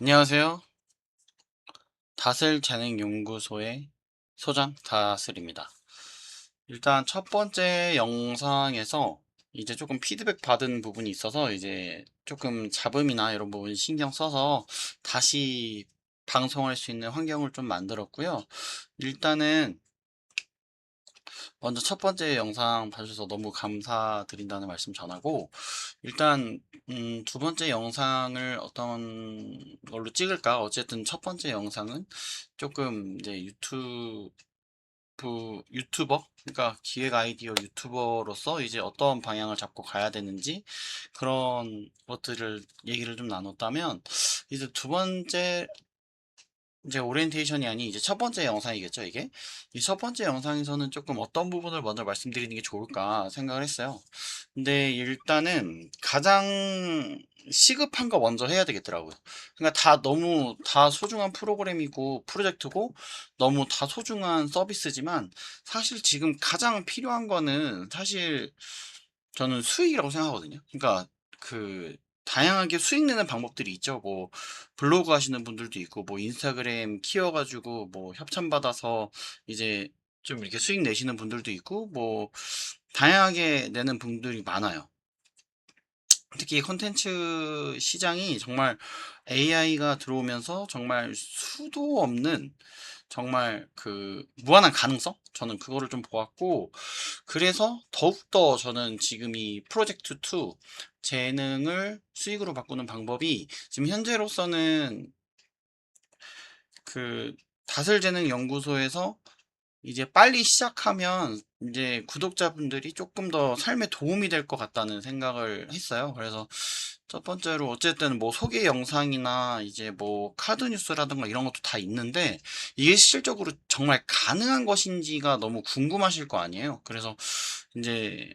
안녕하세요. 다슬재능연구소의 소장 다슬입니다. 일단 첫 번째 영상에서 이제 조금 피드백 받은 부분이 있어서 이제 조금 잡음이나 이런 부분 신경 써서 다시 방송할 수 있는 환경을 좀 만들었고요. 일단은 먼저 첫 번째 영상 봐주셔서 너무 감사드린다는 말씀 전하고, 일단 두 번째 영상을 어떤 걸로 찍을까? 어쨌든 첫 번째 영상은 조금 이제 유튜버, 그러니까 기획 아이디어 유튜버로서 이제 어떤 방향을 잡고 가야 되는지 그런 것들을 얘기를 좀 나눴다면, 이제 두 번째 이제 오리엔테이션이 아닌 이제 첫 번째 영상이겠죠, 이게. 이 첫 번째 영상에서는 조금 어떤 부분을 먼저 말씀드리는 게 좋을까 생각을 했어요. 근데 일단은 가장 시급한 거 먼저 해야 되겠더라고요. 그러니까 너무 다 소중한 프로그램이고 프로젝트고 너무 다 소중한 서비스지만, 사실 지금 가장 필요한 거는 사실 저는 수익이라고 생각하거든요. 그러니까 그 다양하게 수익 내는 방법들이 있죠. 뭐 블로그 하시는 분들도 있고, 뭐 인스타그램 키워가지고 뭐 협찬 받아서 이제 좀 이렇게 수익 내시는 분들도 있고, 뭐 다양하게 내는 분들이 많아요. 특히 컨텐츠 시장이 정말 AI가 들어오면서 정말 수도 없는, 정말 그 무한한 가능성? 저는 그거를 좀 보았고, 그래서 더욱더 저는 지금 이 프로젝트 2 재능을 수익으로 바꾸는 방법이 지금 현재로서는 그 다슬재능연구소에서 이제 빨리 시작하면 이제 구독자분들이 조금 더 삶에 도움이 될 것 같다는 생각을 했어요. 그래서 첫 번째로 어쨌든 뭐 소개 영상이나 이제 뭐 카드 뉴스라든가 이런 것도 다 있는데, 이게 실질적으로 정말 가능한 것인지가 너무 궁금하실 거 아니에요. 그래서 이제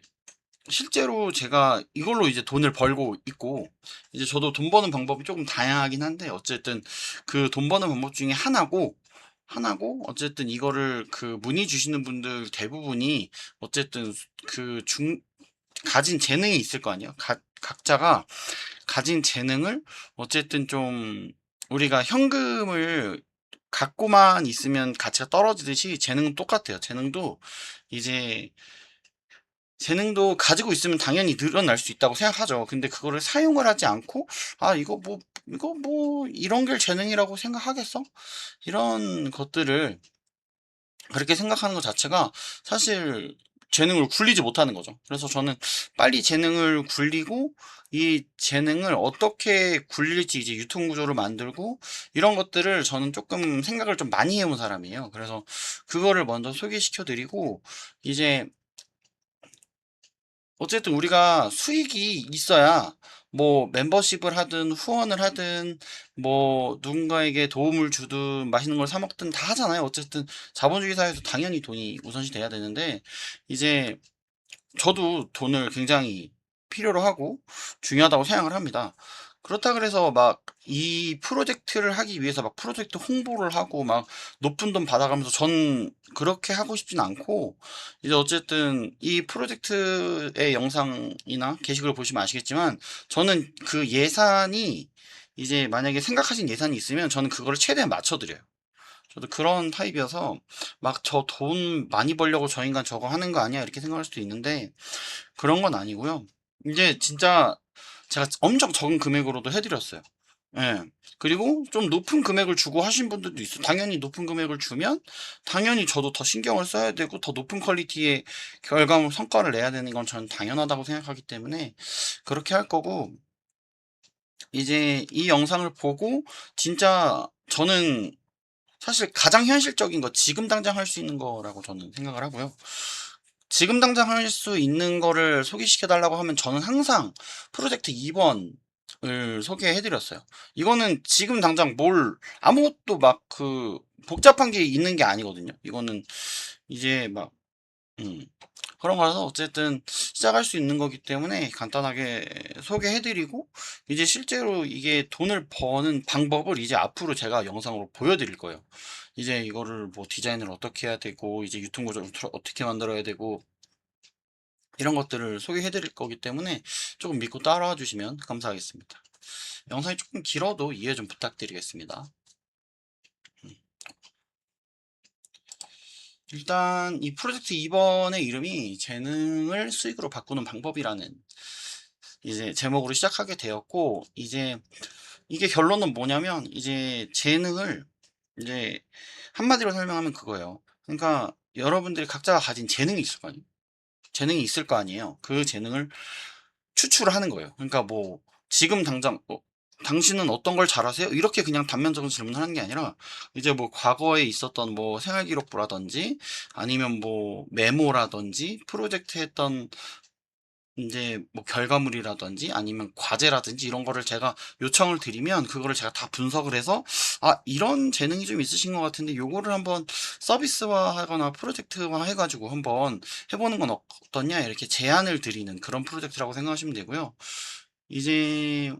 실제로 제가 이걸로 이제 돈을 벌고 있고, 이제 저도 돈 버는 방법이 조금 다양하긴 한데, 어쨌든 그 돈 버는 방법 중에 하나고, 어쨌든 이거를 그 문의 주시는 분들 대부분이 어쨌든 그 가진 재능이 있을 거 아니에요. 각자가 가진 재능을 어쨌든 좀, 우리가 현금을 갖고만 있으면 가치가 떨어지듯이 재능은 똑같아요. 이제 재능도 가지고 있으면 당연히 늘어날 수 있다고 생각하죠. 근데 그거를 사용을 하지 않고, 아, 이거 뭐, 이런 게 재능이라고 생각하겠어? 이런 것들을 그렇게 생각하는 것 자체가 사실 재능을 굴리지 못하는 거죠. 그래서 저는 빨리 재능을 굴리고, 이 재능을 어떻게 굴릴지 이제 유통 구조를 만들고, 이런 것들을 저는 조금 생각을 좀 많이 해온 사람이에요. 그래서 그거를 먼저 소개시켜 드리고, 이제 어쨌든 우리가 수익이 있어야 뭐 멤버십을 하든 후원을 하든 뭐 누군가에게 도움을 주든 맛있는 걸 사 먹든 다 하잖아요. 어쨌든 자본주의 사회에서 당연히 돈이 우선시 돼야 되는데, 이제 저도 돈을 굉장히 필요로 하고 중요하다고 생각을 합니다. 그렇다 그래서 막 이 프로젝트를 하기 위해서 막 프로젝트 홍보를 하고 막 높은 돈 받아가면서, 전 그렇게 하고 싶진 않고, 이제 어쨌든 이 프로젝트의 영상이나 게시글을 보시면 아시겠지만, 저는 그 예산이 이제 만약에 생각하신 예산이 있으면 저는 그거를 최대한 맞춰드려요. 저도 그런 타입이어서 막 저 돈 많이 벌려고 저 인간 저거 하는 거 아니야 이렇게 생각할 수도 있는데, 그런 건 아니고요. 이제 진짜 제가 엄청 적은 금액으로도 해드렸어요. 예. 그리고 좀 높은 금액을 주고 하신 분들도 있어요. 당연히 높은 금액을 주면 당연히 저도 더 신경을 써야 되고 더 높은 퀄리티의 결과물 성과를 내야 되는 건 저는 당연하다고 생각하기 때문에 그렇게 할 거고, 이제 이 영상을 보고 진짜 저는 사실 가장 현실적인 거, 지금 당장 할 수 있는 거라고 저는 생각을 하고요. 지금 당장 할 수 있는 거를 소개시켜 달라고 하면 저는 항상 프로젝트 2번을 소개해 드렸어요. 이거는 지금 당장 아무것도 막 복잡한 게 있는 게 아니거든요. 이거는 이제 막, 음, 그런 거라서 어쨌든 시작할 수 있는 거기 때문에 간단하게 소개해 드리고, 이제 실제로 이게 돈을 버는 방법을 이제 앞으로 제가 영상으로 보여드릴 거예요. 이제 이거를 뭐 디자인을 어떻게 해야 되고, 이제 유통구조를 어떻게 만들어야 되고, 이런 것들을 소개해 드릴 거기 때문에 조금 믿고 따라와 주시면 감사하겠습니다. 영상이 조금 길어도 이해 좀 부탁드리겠습니다. 일단 이 프로젝트 2번의 이름이 재능을 수익으로 바꾸는 방법이라는 이제 제목으로 시작하게 되었고, 이제 이게 결론은 뭐냐면 이제 재능을 이제 한마디로 설명하면 그거예요. 그러니까 여러분들이 각자가 가진 재능이 있을 거 아니에요. 재능이 있을 거 아니에요. 그 재능을 추출을 하는 거예요. 그러니까 뭐 지금 당장 당신은 어떤 걸 잘하세요? 이렇게 그냥 단면적으로 질문하는 게 아니라 이제 뭐 과거에 있었던 뭐 생활기록부라든지 아니면 뭐 메모라든지 프로젝트 했던 이제 뭐 결과물이라든지 아니면 과제라든지 이런 거를 제가 요청을 드리면 그거를 제가 다 분석을 해서 아 이런 재능이 좀 있으신 것 같은데 요거를 한번 서비스화 하거나 프로젝트화 해가지고 한번 해보는 건 어떠냐 이렇게 제안을 드리는 그런 프로젝트라고 생각하시면 되고요. 이제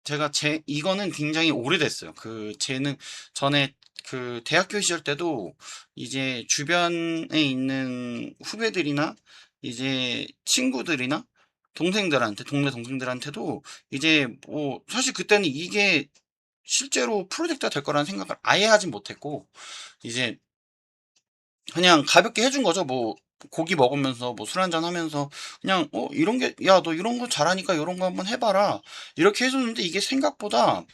제가 이거는 굉장히 오래됐어요. 그 재능 전에 그 대학교 시절 때도 이제 주변에 있는 후배들이나 이제 친구들이나 동생들한테 동네 동생들한테도 이제 뭐 사실 그때는 이게 실제로 프로젝트가 될 거라는 생각을 아예 하진 못했고 이제 그냥 가볍게 해준 거죠. 뭐 고기 먹으면서 뭐 술 한잔 하면서 그냥 이런 게 야 너 이런 거 잘하니까 이런 거 한번 해봐라 이렇게 해줬는데 이게 생각보다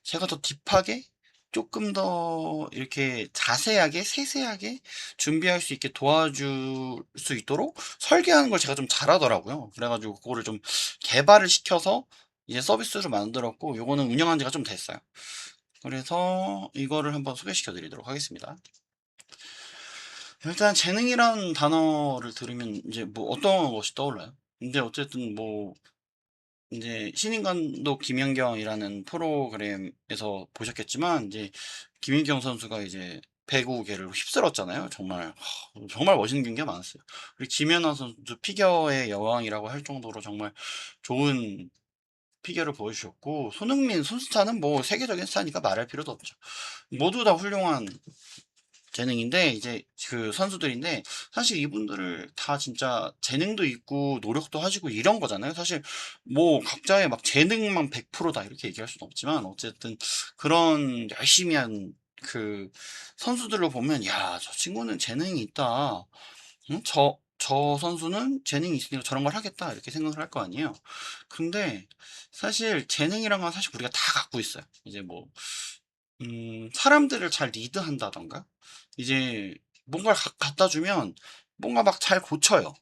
제가 더 딥하게 조금 더 이렇게 자세하게 세세하게 준비할 수 있게 도와줄 수 있도록 설계하는 걸 제가 좀 잘하더라고요. 그래가지고 그거를 좀 개발을 시켜서 이제 서비스로 만들었고 요거는 운영한 지가 좀 됐어요. 그래서 이거를 한번 소개시켜 드리도록 하겠습니다. 일단 재능이란 단어를 들으면 이제 뭐 어떤 것이 떠올라요? 근데 어쨌든 뭐 이제 신인감독 김연경이라는 프로그램에서 보셨겠지만 이제 김연경 선수가 이제 배구계를 휩쓸었잖아요. 정말 정말 멋있는 경기가 많았어요. 그리고 김연아 선수 피겨의 여왕이라고 할 정도로 정말 좋은 피겨를 보여주셨고 손흥민, 손스타는 뭐 세계적인 스타니까 말할 필요도 없죠. 모두 다 훌륭한 재능인데 이제 그 선수들인데 사실 이분들을 다 진짜 재능도 있고 노력도 하시고 이런 거잖아요. 사실 뭐 각자의 막 재능만 100%다 이렇게 얘기할 수는 없지만 어쨌든 그런 열심히 한 그 선수들을 보면 야, 저 친구는 재능이 있다. 응? 저 선수는 재능이 있으니까 저런 걸 하겠다 이렇게 생각을 할 거 아니에요. 근데 사실 재능이란 건 사실 우리가 다 갖고 있어요. 이제 뭐 사람들을 잘 리드한다던가, 이제 뭔가를 갖다 주면 뭔가 막 잘 고쳐요.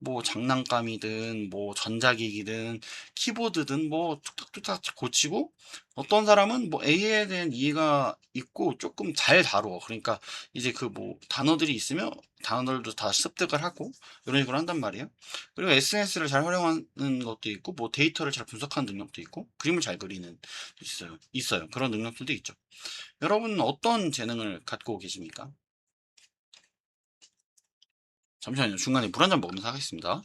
뭐 장난감이든 뭐 전자기기든 키보드든 뭐 툭탁툭탁 고치고 어떤 사람은 뭐 AI에 대한 이해가 있고 조금 잘 다루어. 그러니까 이제 그 뭐 단어들이 있으면 단어들도 다 습득을 하고 이런 식으로 한단 말이에요. 그리고 SNS를 잘 활용하는 것도 있고 뭐 데이터를 잘 분석하는 능력도 있고 그림을 잘 그리는 있어요. 그런 능력들도 있죠. 여러분은 어떤 재능을 갖고 계십니까? 잠시만요. 중간에 물 한 잔 먹으면서 하겠습니다.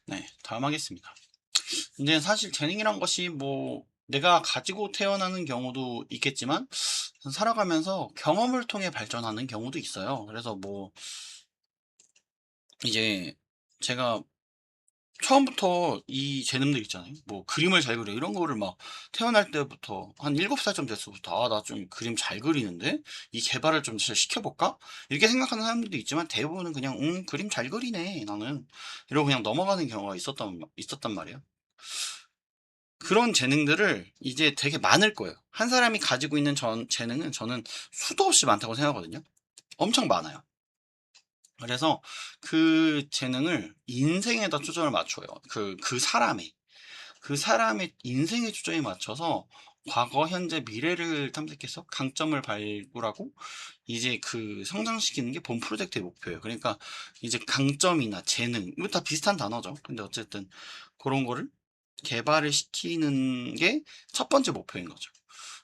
네, 다음 하겠습니다. 근데 사실 재능이란 것이 뭐 내가 가지고 태어나는 경우도 있겠지만 살아가면서 경험을 통해 발전하는 경우도 있어요. 그래서 뭐 이제 제가 처음부터 이 재능들 있잖아요. 뭐 그림을 잘 그려 이런 거를 막 태어날 때부터 한 7살쯤 됐을부터 아, 나 좀 그림 잘 그리는데 이 개발을 좀 잘 시켜볼까? 이렇게 생각하는 사람들도 있지만 대부분은 그냥 그림 잘 그리네 나는 이러고 그냥 넘어가는 경우가 있었단 말이에요. 그런 재능들을 이제 되게 많을 거예요. 한 사람이 가지고 있는 재능은 저는 수도 없이 많다고 생각하거든요. 엄청 많아요. 그래서 그 재능을 인생에다 초점을 맞춰요. 그 사람의 인생에 초점에 맞춰서 과거, 현재, 미래를 탐색해서 강점을 발굴하고 이제 그 성장시키는 게 본 프로젝트의 목표예요. 그러니까 이제 강점이나 재능, 이거 다 비슷한 단어죠. 근데 어쨌든 그런 거를 개발을 시키는 게 첫 번째 목표인 거죠.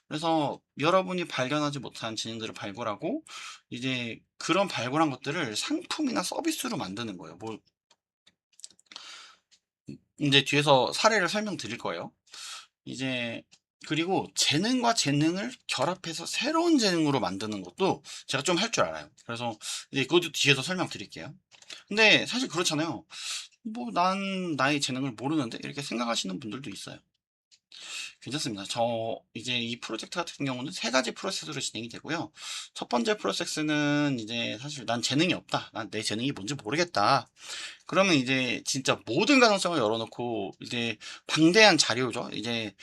그래서 여러분이 발견하지 못한 재능들을 발굴하고 이제 그런 발굴한 것들을 상품이나 서비스로 만드는 거예요. 뭐 이제 뒤에서 사례를 설명드릴 거예요. 이제 그리고 재능과 재능을 결합해서 새로운 재능으로 만드는 것도 제가 좀 할 줄 알아요. 그래서 이제 그것도 뒤에서 설명드릴게요. 근데 사실 그렇잖아요. 뭐 난 나의 재능을 모르는데 이렇게 생각하시는 분들도 있어요. 괜찮습니다. 저 이제 이 프로젝트 같은 경우는 세 가지 프로세스로 진행이 되고요. 첫 번째 프로세스는 이제 사실 난 재능이 없다. 난 내 재능이 뭔지 모르겠다. 그러면 이제 진짜 모든 가능성을 열어놓고 이제 방대한 자료죠. 이제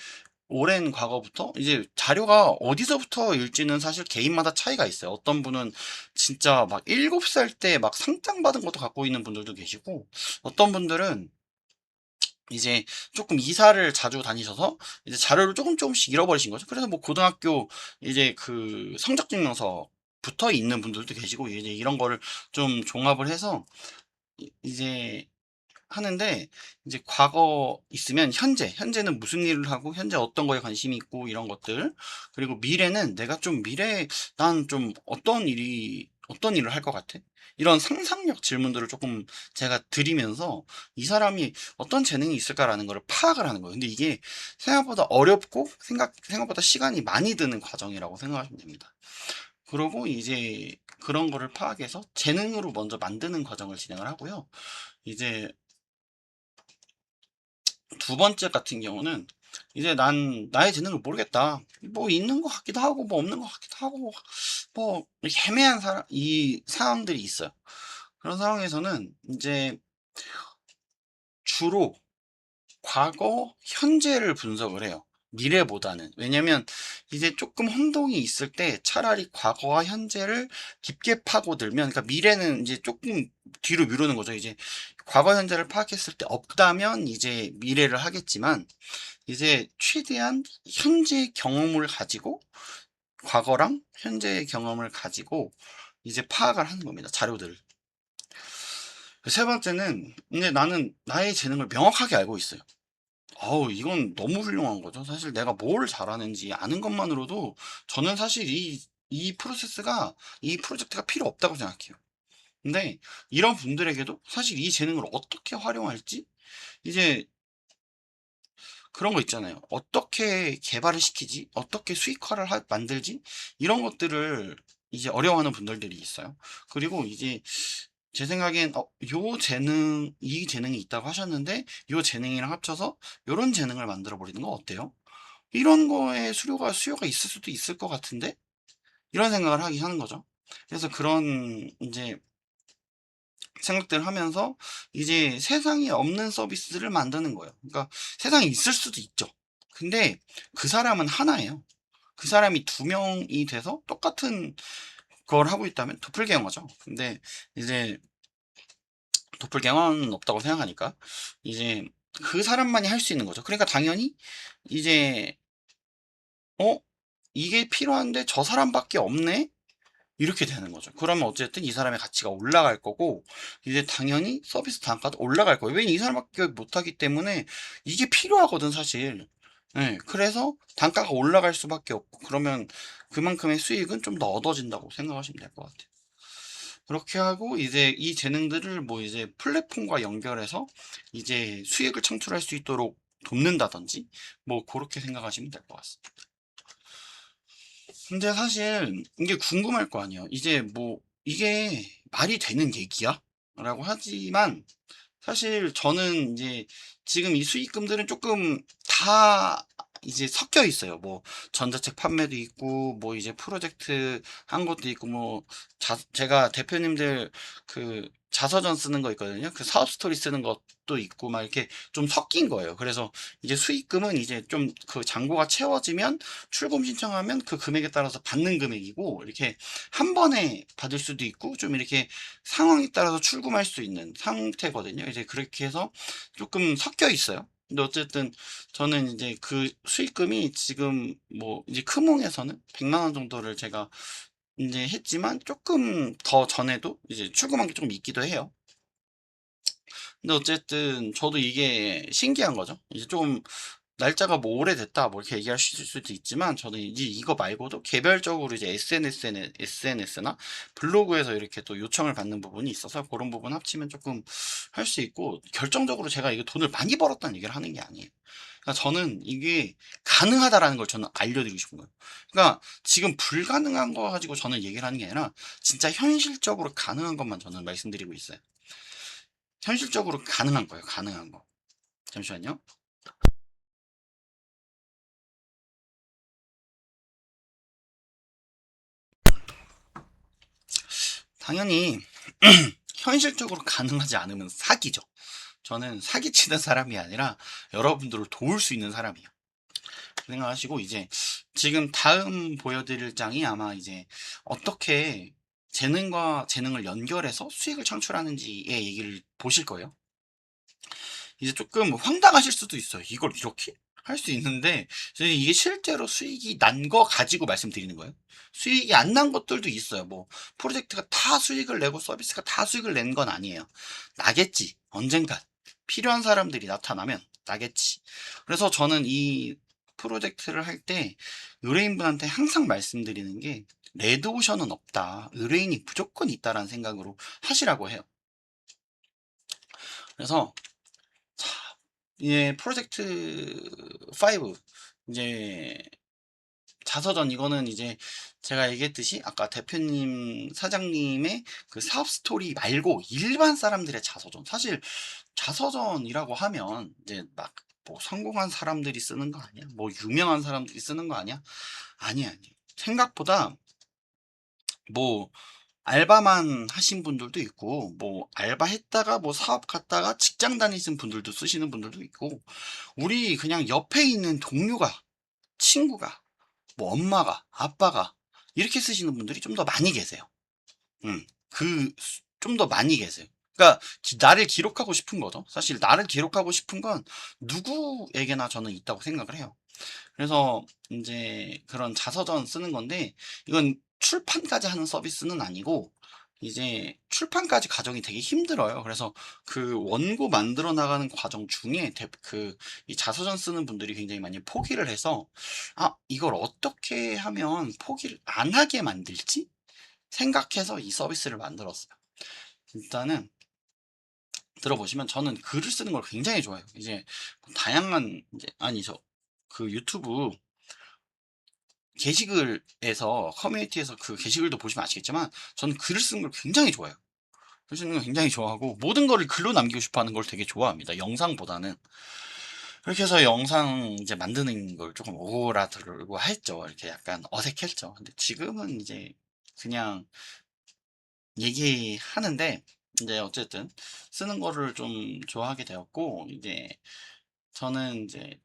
오랜 과거부터 이제 자료가 어디서부터일지는 사실 개인마다 차이가 있어요. 어떤 분은 진짜 막 7살 때 막 상장 받은 것도 갖고 있는 분들도 계시고, 어떤 분들은 이제 조금 이사를 자주 다니셔서 이제 자료를 조금 조금씩 잃어버리신 거죠. 그래서 뭐 고등학교 이제 그 성적 증명서 붙어 있는 분들도 계시고, 이제 이런 거를 좀 종합을 해서 이제 하는데, 이제 과거 있으면 현재는 무슨 일을 하고 현재 어떤 거에 관심이 있고 이런 것들, 그리고 미래는 내가 좀 난 좀 어떤 일을 할 것 같아, 이런 상상력 질문들을 조금 제가 드리면서 이 사람이 어떤 재능이 있을까라는 걸 파악을 하는 거예요. 근데 이게 생각보다 어렵고 생각보다 시간이 많이 드는 과정이라고 생각하시면 됩니다. 그러고 이제 그런 거를 파악해서 재능으로 먼저 만드는 과정을 진행을 하고요. 이제 두 번째 같은 경우는 이제 난 나의 재능을 모르겠다. 뭐 있는 것 같기도 하고 뭐 없는 것 같기도 하고 뭐 이렇게 애매한 이 상황들이 있어요. 그런 상황에서는 이제 주로 과거, 현재를 분석을 해요. 미래보다는. 왜냐면 이제 조금 혼동이 있을 때 차라리 과거와 현재를 깊게 파고들면, 그러니까 미래는 이제 조금 뒤로 미루는 거죠. 이제 과거, 현재를 파악했을 때 없다면 이제 미래를 하겠지만, 이제 최대한 현재 경험을 가지고 과거랑 현재의 경험을 가지고 이제 파악을 하는 겁니다. 자료들을. 세 번째는 이제 나는 나의 재능을 명확하게 알고 있어요. 어우, 이건 너무 훌륭한 거죠. 사실 내가 뭘 잘하는지 아는 것만으로도 저는 사실 이 프로젝트가 필요 없다고 생각해요. 근데 이런 분들에게도 사실 이 재능을 어떻게 활용할지, 이제 그런 거 있잖아요. 어떻게 개발을 시키지? 어떻게 수익화를 만들지? 이런 것들을 이제 어려워하는 분들이 있어요. 그리고 이제 제 생각엔 이 재능이 있다고 하셨는데 요 재능이랑 합쳐서 요런 재능을 만들어 버리는 거 어때요? 이런 거에 수요가 있을 수도 있을 것 같은데? 이런 생각을 하는 거죠. 그래서 그런 이제 생각들을 하면서 이제 세상에 없는 서비스를 만드는 거예요. 그러니까 세상에 있을 수도 있죠. 근데 그 사람은 하나예요. 그 사람이 두 명이 돼서 똑같은 걸 하고 있다면 도플갱어죠. 근데 이제 도플갱어는 없다고 생각하니까 이제 그 사람만이 할 수 있는 거죠. 그러니까 당연히 이제 어 이게 필요한데 저 사람밖에 없네, 이렇게 되는 거죠. 그러면 어쨌든 이 사람의 가치가 올라갈 거고, 이제 당연히 서비스 단가도 올라갈 거예요. 왜냐면 이 사람밖에 못하기 때문에 이게 필요하거든, 사실. 네, 그래서 단가가 올라갈 수밖에 없고, 그러면 그만큼의 수익은 좀 더 얻어진다고 생각하시면 될 것 같아요. 그렇게 하고, 이제 이 재능들을 뭐 이제 플랫폼과 연결해서 이제 수익을 창출할 수 있도록 돕는다든지, 뭐 그렇게 생각하시면 될 것 같습니다. 근데 사실 이게 궁금할 거 아니에요. 이제 뭐 이게 말이 되는 얘기야? 라고 하지만, 사실 저는 이제 지금 이 수익금들은 조금 다 이제 섞여 있어요. 뭐 전자책 판매도 있고, 뭐 이제 프로젝트 한 것도 있고, 뭐 제가 대표님들 그 자서전 쓰는 거 있거든요. 그 사업 스토리 쓰는 것도 있고, 막 이렇게 좀 섞인 거예요. 그래서 이제 수익금은 이제 좀 그 잔고가 채워지면 출금 신청하면 그 금액에 따라서 받는 금액이고, 이렇게 한 번에 받을 수도 있고, 좀 이렇게 상황에 따라서 출금할 수 있는 상태거든요. 이제 그렇게 해서 조금 섞여 있어요. 근데 어쨌든 저는 이제 그 수익금이 지금 뭐 이제 크몽에서는 100만 원 정도를 제가 이제 했지만, 조금 더 전에도 이제 출금한 게 조금 있기도 해요. 근데 어쨌든 저도 이게 신기한 거죠. 이제 좀 날짜가 뭐 오래됐다 뭐 이렇게 얘기하실 수도 있지만, 저는 이제 이거 말고도 개별적으로 이제 SNS나 블로그에서 이렇게 또 요청을 받는 부분이 있어서 그런 부분 합치면 조금 할 수 있고, 결정적으로 제가 이거 돈을 많이 벌었다는 얘기를 하는 게 아니에요. 그러니까 저는 이게 가능하다라는 걸 저는 알려드리고 싶은 거예요. 그러니까 지금 불가능한 거 가지고 저는 얘기를 하는 게 아니라 진짜 현실적으로 가능한 것만 저는 말씀드리고 있어요. 현실적으로 가능한 거예요. 가능한 거. 잠시만요. 당연히 현실적으로 가능하지 않으면 사기죠. 저는 사기치는 사람이 아니라 여러분들을 도울 수 있는 사람이에요. 생각하시고 이제 지금 다음 보여드릴 장이 아마 이제 어떻게 재능과 재능을 연결해서 수익을 창출하는지의 얘기를 보실 거예요. 이제 조금 황당하실 수도 있어요. 이걸 이렇게 할 수 있는데 이게 실제로 수익이 난 거 가지고 말씀드리는 거예요. 수익이 안 난 것들도 있어요. 뭐 프로젝트가 다 수익을 내고 서비스가 다 수익을 낸 건 아니에요. 나겠지. 언젠간 필요한 사람들이 나타나면 나겠지. 그래서 저는 이 프로젝트를 할 때 의뢰인분한테 항상 말씀드리는 게 레드오션은 없다. 의뢰인이 무조건 있다라는 생각으로 하시라고 해요. 그래서 예, 프로젝트 5 이제 자서전 이거는 이제 제가 얘기했듯이 아까 대표님 사장님의 그 사업 스토리 말고 일반 사람들의 자서전 사실 자서전이라고 하면 이제 막 뭐 성공한 사람들이 쓰는 거 아니야? 뭐 유명한 사람들이 쓰는 거 아니야? 아니. 생각보다 뭐 알바만 하신 분들도 있고 뭐 알바했다가 뭐 사업 갔다가 직장 다니신 분들도 쓰시는 분들도 있고 우리 그냥 옆에 있는 동료가 친구가 뭐 엄마가 아빠가 이렇게 쓰시는 분들이 좀 더 많이 계세요. 그 좀 더 많이 계세요. 그러니까 나를 기록하고 싶은 거죠. 사실 나를 기록하고 싶은 건 누구에게나 저는 있다고 생각을 해요. 그래서 이제 그런 자서전 쓰는 건데 이건 출판까지 하는 서비스는 아니고 이제 출판까지 과정이 되게 힘들어요. 그래서 그 원고 만들어 나가는 과정 중에 그 이 자서전 쓰는 분들이 굉장히 많이 포기를 해서 이걸 어떻게 하면 포기를 안 하게 만들지 생각해서 이 서비스를 만들었어요. 일단은 들어보시면 저는 글을 쓰는 걸 굉장히 좋아해요. 이제 다양한 이제 아니죠. 그 유튜브 게시글에서 커뮤니티에서 그 게시글도 보시면 아시겠지만 저는 글을 쓰는 걸 굉장히 좋아해요. 글 쓰는 걸 굉장히 좋아하고 모든 거를 글로 남기고 싶어 하는 걸 되게 좋아합니다. 영상보다는. 그렇게 해서 영상 이제 만드는 걸 조금 오그라들고 했죠. 이렇게 약간 어색했죠. 근데 지금은 이제 그냥 얘기하는데 이제 어쨌든 쓰는 거를 좀 좋아하게 되었고 이제 저는 이제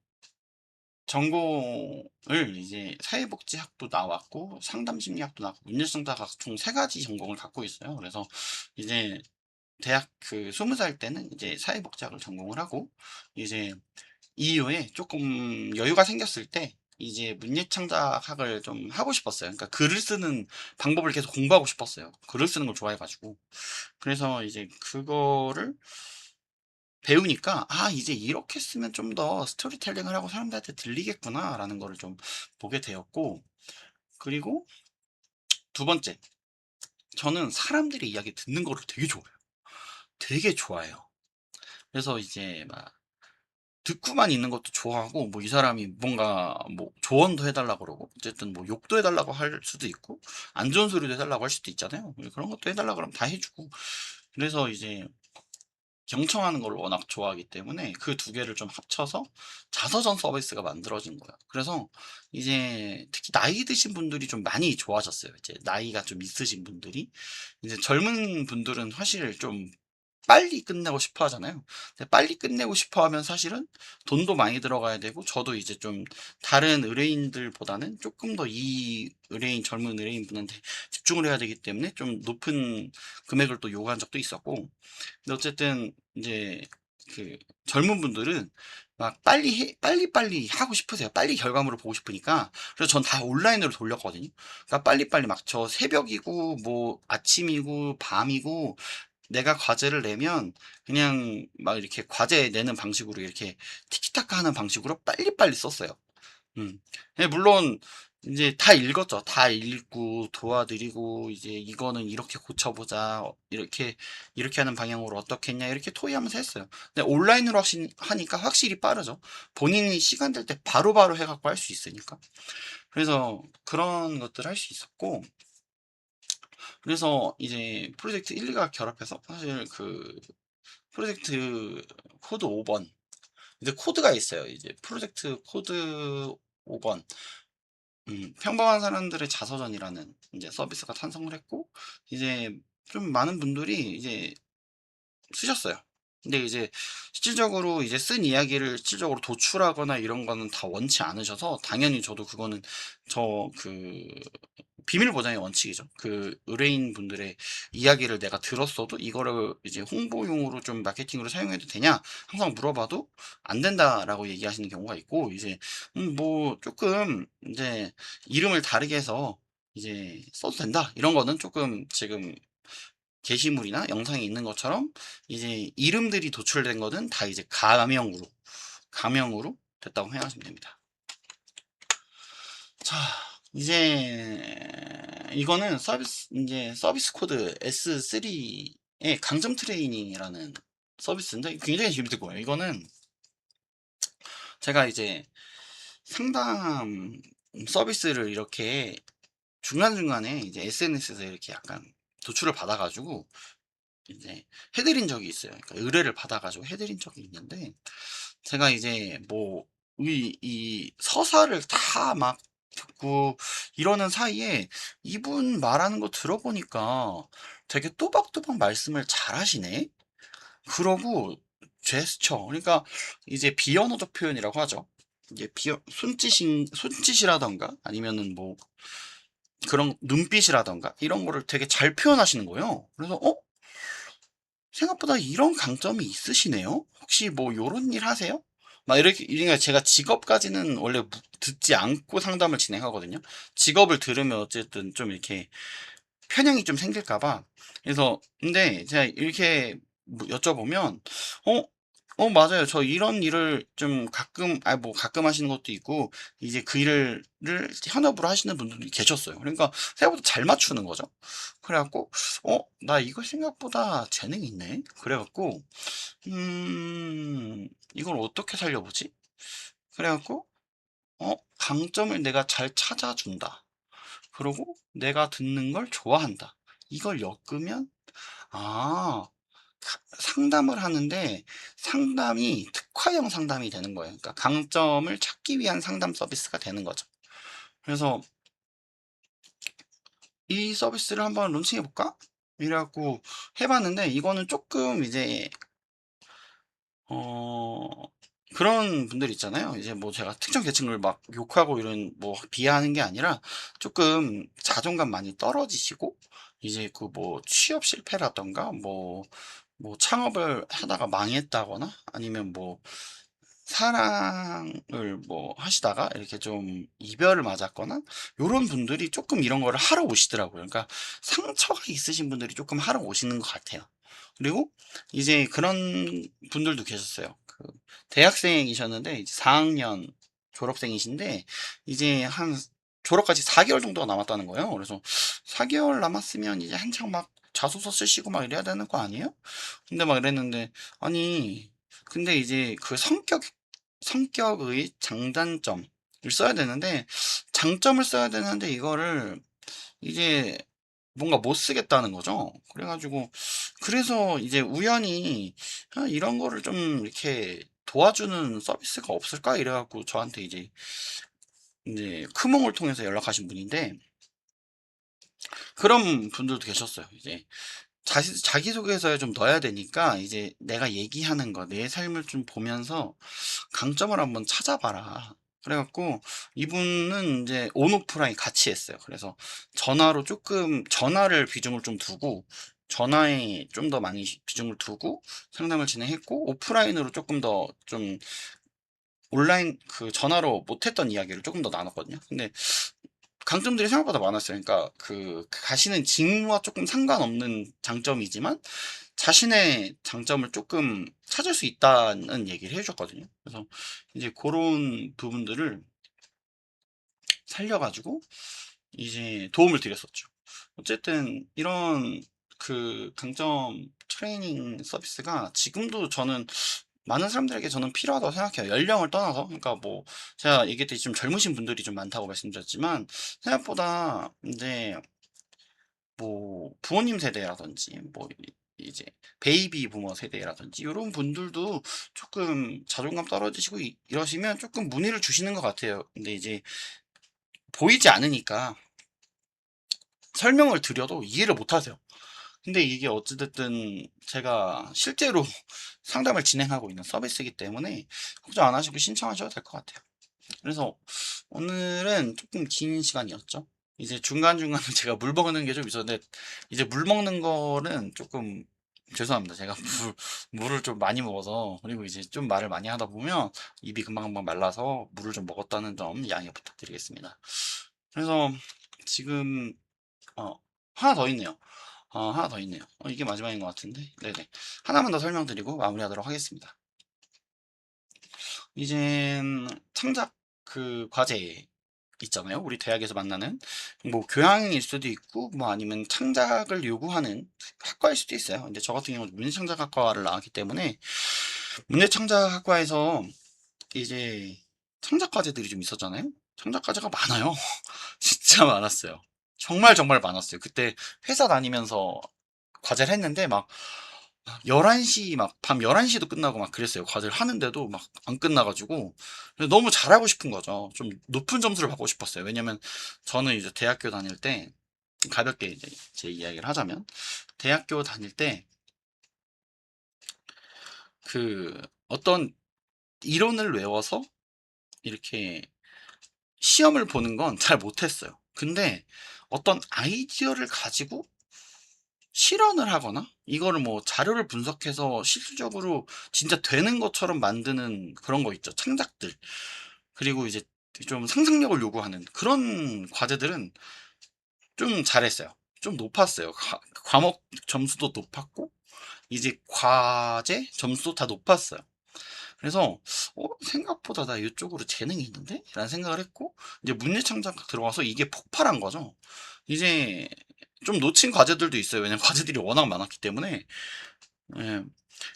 전공을 이제 사회복지학도 나왔고 상담심리학도 나왔고 문예창작학 총 세 가지 전공을 갖고 있어요. 그래서 이제 대학 그 20살 때는 이제 사회복지학을 전공을 하고 이제 이후에 조금 여유가 생겼을 때 이제 문예창작학을 좀 하고 싶었어요. 그러니까 글을 쓰는 방법을 계속 공부하고 싶었어요. 글을 쓰는 걸 좋아해가지고. 그래서 이제 그거를 배우니까 이제 이렇게 쓰면 좀 더 스토리텔링을 하고 사람들한테 들리겠구나라는 거를 좀 보게 되었고 그리고 두 번째 저는 사람들의 이야기 듣는 거를 되게 좋아해요. 되게 좋아해요. 그래서 이제 막 듣고만 있는 것도 좋아하고 뭐 이 사람이 뭔가 뭐 조언도 해달라고 그러고 어쨌든 뭐 욕도 해달라고 할 수도 있고 안 좋은 소리도 해달라고 할 수도 있잖아요. 그런 것도 해달라고 그러면 다 해주고 그래서 이제 경청하는 걸 워낙 좋아하기 때문에 그 두 개를 좀 합쳐서 자서전 서비스가 만들어진 거예요. 그래서 이제 특히 나이 드신 분들이 좀 많이 좋아하셨어요. 이제 나이가 좀 있으신 분들이. 이제 젊은 분들은 사실 좀 빨리 끝내고 싶어 하잖아요. 근데 빨리 끝내고 싶어 하면 사실은 돈도 많이 들어가야 되고 저도 이제 좀 다른 의뢰인들보다는 조금 더 이 의뢰인 젊은 의뢰인분한테 집중을 해야 되기 때문에 좀 높은 금액을 또 요구한 적도 있었고 근데 어쨌든 이제 그 젊은 분들은 막 빨리빨리 하고 싶으세요. 빨리 결과물을 보고 싶으니까. 그래서 전 다 온라인으로 돌렸거든요. 그러니까 빨리빨리 막 저 새벽이고 뭐 아침이고 밤이고 내가 과제를 내면 그냥 막 이렇게 과제 내는 방식으로 이렇게 티키타카 하는 방식으로 빨리빨리 썼어요. 음. 예, 물론 이제 다 읽었죠. 다 읽고 도와드리고 이제 이거는 이렇게 고쳐보자. 이렇게 하는 방향으로 어떻겠냐 이렇게 토의하면서 했어요. 근데 온라인으로 하니까 확실히 빠르죠. 본인이 시간 될 때 바로바로 해갖고 할 수 있으니까. 그래서 그런 것들 할 수 있었고, 그래서 이제 프로젝트 1, 2가 결합해서 사실 그 프로젝트 코드 5번 이제 코드가 있어요. 이제 프로젝트 코드 5번 평범한 사람들의 자서전이라는 이제 서비스가 탄생을 했고, 이제 좀 많은 분들이 이제 쓰셨어요. 근데 이제 실질적으로 이제 쓴 이야기를 실질적으로 도출하거나 이런 거는 다 원치 않으셔서, 당연히 저도 그거는 그 비밀 보장의 원칙이죠. 그 의뢰인 분들의 이야기를 내가 들었어도 이거를 이제 홍보용으로 좀 마케팅으로 사용해도 되냐 항상 물어봐도 안 된다라고 얘기하시는 경우가 있고, 이제 뭐 조금 이제 이름을 다르게 해서 이제 써도 된다 이런 거는 조금 지금 게시물이나 영상에 있는 것처럼 이제 이름들이 도출된 거는 다 이제 가명으로 됐다고 생각하시면 됩니다. 자, 이제 이거는 이제 서비스 코드 S3의 강점 트레이닝이라는 서비스인데 굉장히 재밌을 거예요. 이거는 제가 이제 상담 서비스를 이렇게 중간중간에 이제 SNS에서 이렇게 약간 도출을 받아가지고 이제 해드린 적이 있어요. 그러니까 의뢰를 받아가지고 해드린 적이 있는데, 제가 이제 뭐 이 서사를 다 막 듣고 이러는 사이에 이분 말하는 거 들어보니까 되게 또박또박 말씀을 잘 하시네. 그러고 제스처, 그러니까 이제 비언어적 표현이라고 하죠. 이게 손짓이라던가 아니면은 뭐 그런 눈빛이라던가 이런 거를 되게 잘 표현하시는 거예요. 그래서 생각보다 이런 강점이 있으시네요. 혹시 뭐 요런 일 하세요? 막 이렇게, 그러니까 제가 직업까지는 원래 듣지 않고 상담을 진행하거든요. 직업을 들으면 어쨌든 좀 이렇게 편향이 좀 생길까 봐. 그래서 근데 제가 이렇게 뭐 여쭤보면 어? 맞아요. 저 이런 일을 좀 가끔, 뭐 가끔 하시는 것도 있고, 이제 그 일을 현업으로 하시는 분들이 계셨어요. 그러니까 생각보다 잘 맞추는 거죠. 그래갖고, 나 이거 생각보다 재능이 있네? 그래갖고, 이걸 어떻게 살려보지? 그래갖고, 강점을 내가 잘 찾아준다. 그리고 내가 듣는 걸 좋아한다. 이걸 엮으면, 아, 상담을 하는데 상담이 특화형 상담이 되는 거예요. 그러니까 강점을 찾기 위한 상담 서비스가 되는 거죠. 그래서 이 서비스를 한번 론칭해 볼까? 이래갖고 해봤는데, 이거는 조금 이제 어 그런 분들 있잖아요. 이제 뭐 제가 특정 계층을 막 욕하고 이런 뭐 비하하는 게 아니라, 조금 자존감 많이 떨어지시고 이제 그 뭐 취업 실패라던가 뭐 창업을 하다가 망했다거나 아니면 뭐 사랑을 뭐 하시다가 이렇게 좀 이별을 맞았거나 요런 분들이 조금 이런 거를 하러 오시더라고요. 그러니까 상처가 있으신 분들이 조금 하러 오시는 것 같아요. 그리고 이제 그런 분들도 계셨어요. 그 대학생이셨는데 이제 4학년 졸업생이신데 이제 한 졸업까지 4개월 정도가 남았다는 거예요. 그래서 4개월 남았으면 이제 한창 막 자소서 쓰시고 막 이래야 되는 거 아니에요? 근데 막 이랬는데, 아니 근데 이제 그 성격의 장단점을 써야 되는데, 장점을 써야 되는데 이거를 이제 뭔가 못 쓰겠다는 거죠. 그래가지고 그래서 이제 우연히 이런 거를 좀 이렇게 도와주는 서비스가 없을까 이래갖고 저한테 이제 크몽을 통해서 연락하신 분인데, 그런 분들도 계셨어요. 이제 자기소개서에 좀 넣어야 되니까 이제 내가 얘기하는 거, 내 삶을 좀 보면서 강점을 한번 찾아봐라. 그래갖고 이분은 이제 온 오프라인 같이 했어요. 그래서 전화를 비중을 좀 두고, 전화에 좀 더 많이 비중을 두고 상담을 진행했고, 오프라인으로 조금 더 좀 온라인 그 전화로 못했던 이야기를 조금 더 나눴거든요. 근데 강점들이 생각보다 많았어요. 그러니까 그 가시는 직무와 조금 상관없는 장점이지만 자신의 장점을 조금 찾을 수 있다는 얘기를 해주셨거든요. 그래서 이제 그런 부분들을 살려가지고 이제 도움을 드렸었죠. 어쨌든 이런 그 강점 트레이닝 서비스가 지금도 저는 많은 사람들에게 저는 필요하다고 생각해요. 연령을 떠나서. 그러니까 뭐 제가 얘기했듯이 좀 젊으신 분들이 좀 많다고 말씀드렸지만 생각보다 이제 뭐 부모님 세대라든지 뭐 이제 베이비 부머 세대라든지 이런 분들도 조금 자존감 떨어지시고 이러시면 조금 문의를 주시는 것 같아요. 근데 이제 보이지 않으니까 설명을 드려도 이해를 못 하세요. 근데 이게 어찌됐든 제가 실제로 상담을 진행하고 있는 서비스이기 때문에 걱정 안 하시고 신청하셔도 될 것 같아요. 그래서 오늘은 조금 긴 시간이었죠. 이제 중간중간에 제가 물 먹는 게 좀 있었는데 이제 물 먹는 거는 조금 죄송합니다. 제가 물을 좀 많이 먹어서 그리고 이제 좀 말을 많이 하다 보면 입이 금방금방 말라서 물을 좀 먹었다는 점 양해 부탁드리겠습니다. 그래서 지금 어 하나 더 있네요. 하나 더 있네요. 이게 마지막인 것 같은데. 네네. 하나만 더 설명드리고 마무리하도록 하겠습니다. 이젠 창작 그 과제 있잖아요. 우리 대학에서 만나는 뭐 교양일 수도 있고 뭐 아니면 창작을 요구하는 학과일 수도 있어요. 근데 저 같은 경우는 문예창작학과를 나왔기 때문에 문예창작학과에서 이제 창작 과제들이 좀 있었잖아요. 창작 과제가 많아요. 진짜 많았어요. 정말 정말 많았어요. 그때 회사 다니면서 과제를 했는데 막 11시 막 밤 11시도 끝나고 막 그랬어요. 과제를 하는데도 막 안 끝나가지고 너무 잘하고 싶은 거죠. 좀 높은 점수를 받고 싶었어요. 왜냐면 저는 이제 대학교 다닐 때 가볍게 이제 제 이야기를 하자면 대학교 다닐 때 그 어떤 이론을 외워서 이렇게 시험을 보는 건 잘 못했어요. 근데 어떤 아이디어를 가지고 실현을 하거나 이거를 뭐 자료를 분석해서 실질적으로 진짜 되는 것처럼 만드는 그런 거 있죠. 창작들. 그리고 이제 좀 상상력을 요구하는 그런 과제들은 좀 잘했어요. 좀 높았어요. 과목 점수도 높았고 이제 과제 점수도 다 높았어요. 그래서 생각보다 나 이쪽으로 재능이 있는데? 라는 생각을 했고 이제 문예창작 들어가서 이게 폭발한 거죠. 이제 좀 놓친 과제들도 있어요. 왜냐면 과제들이 워낙 많았기 때문에. 예.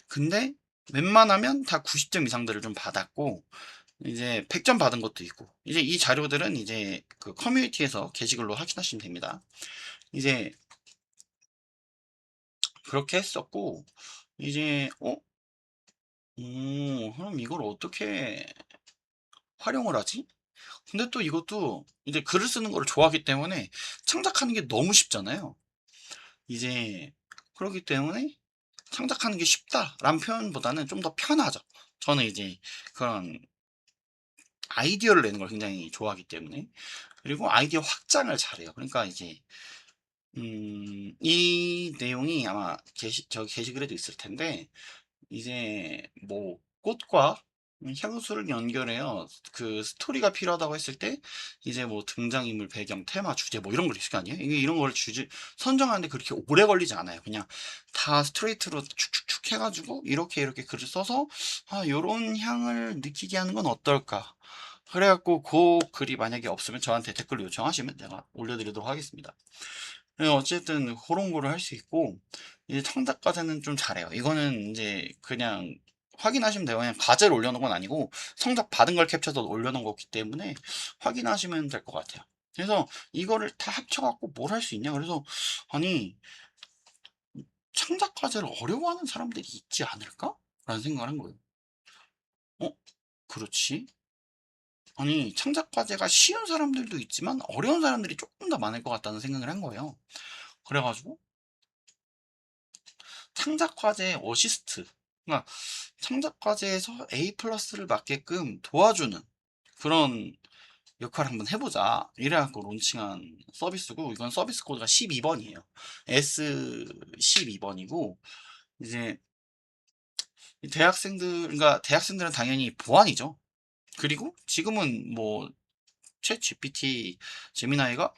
근데 웬만하면 다 90점 이상들을 좀 받았고 이제 100점 받은 것도 있고 이제 이 자료들은 이제 그 커뮤니티에서 게시글로 확인하시면 됩니다. 이제 그렇게 했었고 이제 그럼 이걸 어떻게 활용을 하지? 근데 또 이것도 이제 글을 쓰는 거를 좋아하기 때문에 창작하는 게 너무 쉽잖아요. 이제 그렇기 때문에 창작하는 게 쉽다라는 표현보다는 좀 더 편하죠. 저는 이제 그런 아이디어를 내는 걸 굉장히 좋아하기 때문에. 그리고 아이디어 확장을 잘해요. 그러니까 이제 이 내용이 아마 게시글에도 있을 텐데 이제 뭐 꽃과 향수를 연결해요. 그 스토리가 필요하다고 했을 때 이제 뭐 등장인물, 배경, 테마, 주제 뭐 이런 걸 있을 거 아니에요? 이게 이런 걸 주제 선정하는데 그렇게 오래 걸리지 않아요. 그냥 다 스트레이트로 축축축 해가지고 이렇게 이렇게 글을 써서 요런 향을 느끼게 하는 건 어떨까? 그래갖고 그 글이 만약에 없으면 저한테 댓글로 요청하시면 제가 올려드리도록 하겠습니다. 어쨌든 그런 거를 할 수 있고 이제 청작과제는 좀 잘해요. 이거는 이제 그냥 확인하시면 돼요. 그냥 과제를 올려놓은 건 아니고 성적 받은 걸 캡처해서 올려놓은 거기 때문에 확인하시면 될 것 같아요. 그래서 이거를 다 합쳐갖고 뭘 할 수 있냐? 그래서 아니 창작 과제를 어려워하는 사람들이 있지 않을까? 라는 생각을 한 거예요. 어? 그렇지. 아니 창작 과제가 쉬운 사람들도 있지만 어려운 사람들이 조금 더 많을 것 같다는 생각을 한 거예요. 그래가지고 창작 과제 어시스트. 그러니까 창작 과제에서 A 플러스를 맞게끔 도와주는 그런 역할을 한번 해보자. 이래갖고 론칭한 서비스고, 이건 서비스 코드가 12번이에요. S12번이고, 이제 그러니까 대학생들은 당연히 보안이죠. 그리고 지금은 뭐, 챗 GPT, 제미나이가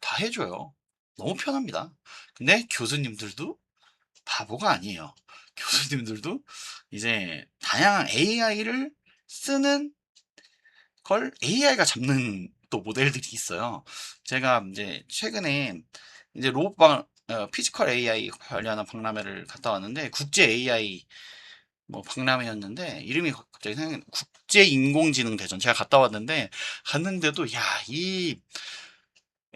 다 해줘요. 너무 편합니다. 근데 교수님들도 바보가 아니에요. 교수님들도 이제 다양한 AI를 쓰는 걸 AI가 잡는 또 모델들이 있어요. 제가 이제 최근에 이제 로봇방 피지컬 AI 관련한 박람회를 갔다 왔는데 국제 AI 뭐 박람회였는데 이름이 갑자기 생각이 국제 인공지능 대전 제가 갔다 왔는데 갔는데도 야, 이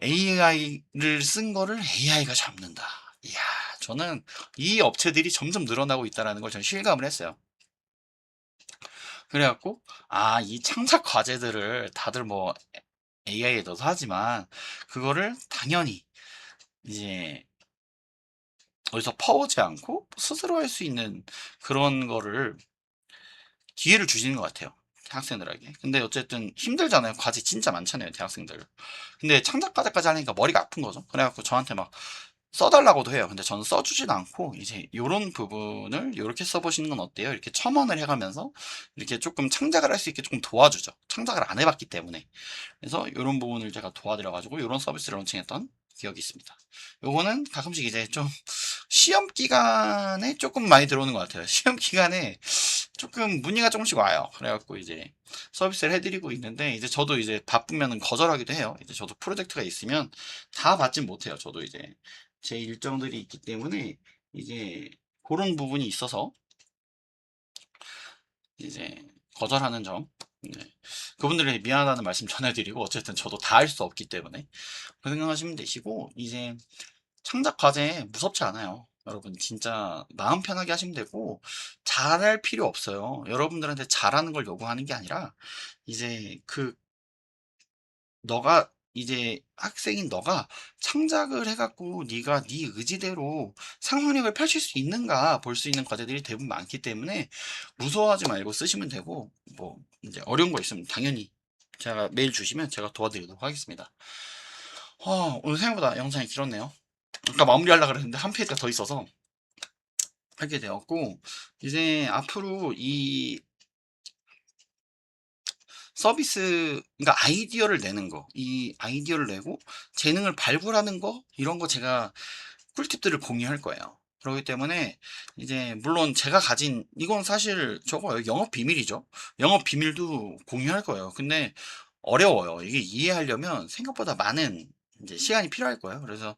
AI를 쓴 거를 AI가 잡는다. 이야, 저는 이 업체들이 점점 늘어나고 있다라는 걸 저는 실감을 했어요. 그래갖고 아, 이 창작 과제들을 다들 뭐 AI에 넣어서 하지만 그거를 당연히 이제 어디서 퍼오지 않고 스스로 할 수 있는 그런 거를 기회를 주시는 것 같아요. 학생들에게. 근데 어쨌든 힘들잖아요. 과제 진짜 많잖아요. 대학생들. 근데 창작 과제까지 하니까 머리가 아픈 거죠. 그래갖고 저한테 막 써달라고도 해요. 근데 저는 써주진 않고 이제 요런 부분을 요렇게 써보시는 건 어때요? 이렇게 첨언을 해가면서 이렇게 조금 창작을 할 수 있게 조금 도와주죠. 창작을 안 해봤기 때문에. 그래서 이런 부분을 제가 도와드려가지고 이런 서비스를 론칭했던 기억이 있습니다. 요거는 가끔씩 이제 좀 시험 기간에 조금 많이 들어오는 것 같아요. 시험 기간에 조금 문의가 조금씩 와요. 그래갖고 이제 서비스를 해드리고 있는데 이제 저도 이제 바쁘면은 거절하기도 해요. 이제 저도 프로젝트가 있으면 다 받진 못해요. 저도 이제 제 일정들이 있기 때문에 이제 그런 부분이 있어서 이제 거절하는 점. 네. 그분들에게 미안하다는 말씀 전해드리고 어쨌든 저도 다 할 수 없기 때문에 그 생각하시면 되시고 이제 창작 과제 무섭지 않아요. 여러분 진짜 마음 편하게 하시면 되고 잘할 필요 없어요. 여러분들한테 잘하는 걸 요구하는 게 아니라 이제 너가 이제 학생인 너가 창작을 해갖고 네가 네 의지대로 상상력을 펼칠 수 있는가 볼 수 있는 과제들이 대부분 많기 때문에 무서워하지 말고 쓰시면 되고 뭐 이제 어려운 거 있으면 당연히 제가 메일 주시면 제가 도와드리도록 하겠습니다. 오늘 생각보다 영상이 길었네요. 아까 마무리하려고 그랬는데 한 페이지가 더 있어서 하게 되었고 이제 앞으로 이 서비스 그러니까 아이디어를 내는 거, 이 아이디어를 내고 재능을 발굴하는 거 이런 거 제가 꿀팁들을 공유할 거예요. 그렇기 때문에 이제 물론 제가 가진 이건 사실 저거 영업 비밀이죠. 영업 비밀도 공유할 거예요. 근데 어려워요. 이게 이해하려면 생각보다 많은 이제 시간이 필요할 거예요. 그래서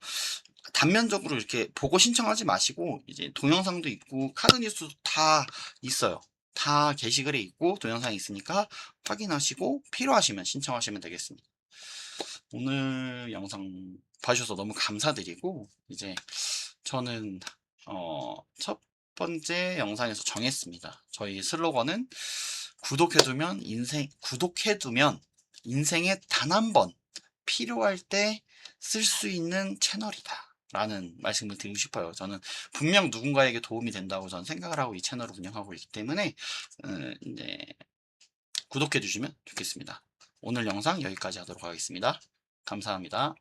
단면적으로 이렇게 보고 신청하지 마시고 이제 동영상도 있고 카드 뉴스도 다 있어요. 다 게시글에 있고 동영상이 있으니까 확인하시고 필요하시면 신청하시면 되겠습니다. 오늘 영상 봐주셔서 너무 감사드리고 이제 저는 첫 번째 영상에서 정했습니다. 저희 슬로건은 구독해두면 인생에 단 한 번 필요할 때 쓸 수 있는 채널이다. 라는 말씀을 드리고 싶어요. 저는 분명 누군가에게 도움이 된다고 저는 생각을 하고 이 채널을 운영하고 있기 때문에 이제 구독해 주시면 좋겠습니다. 오늘 영상 여기까지 하도록 하겠습니다. 감사합니다.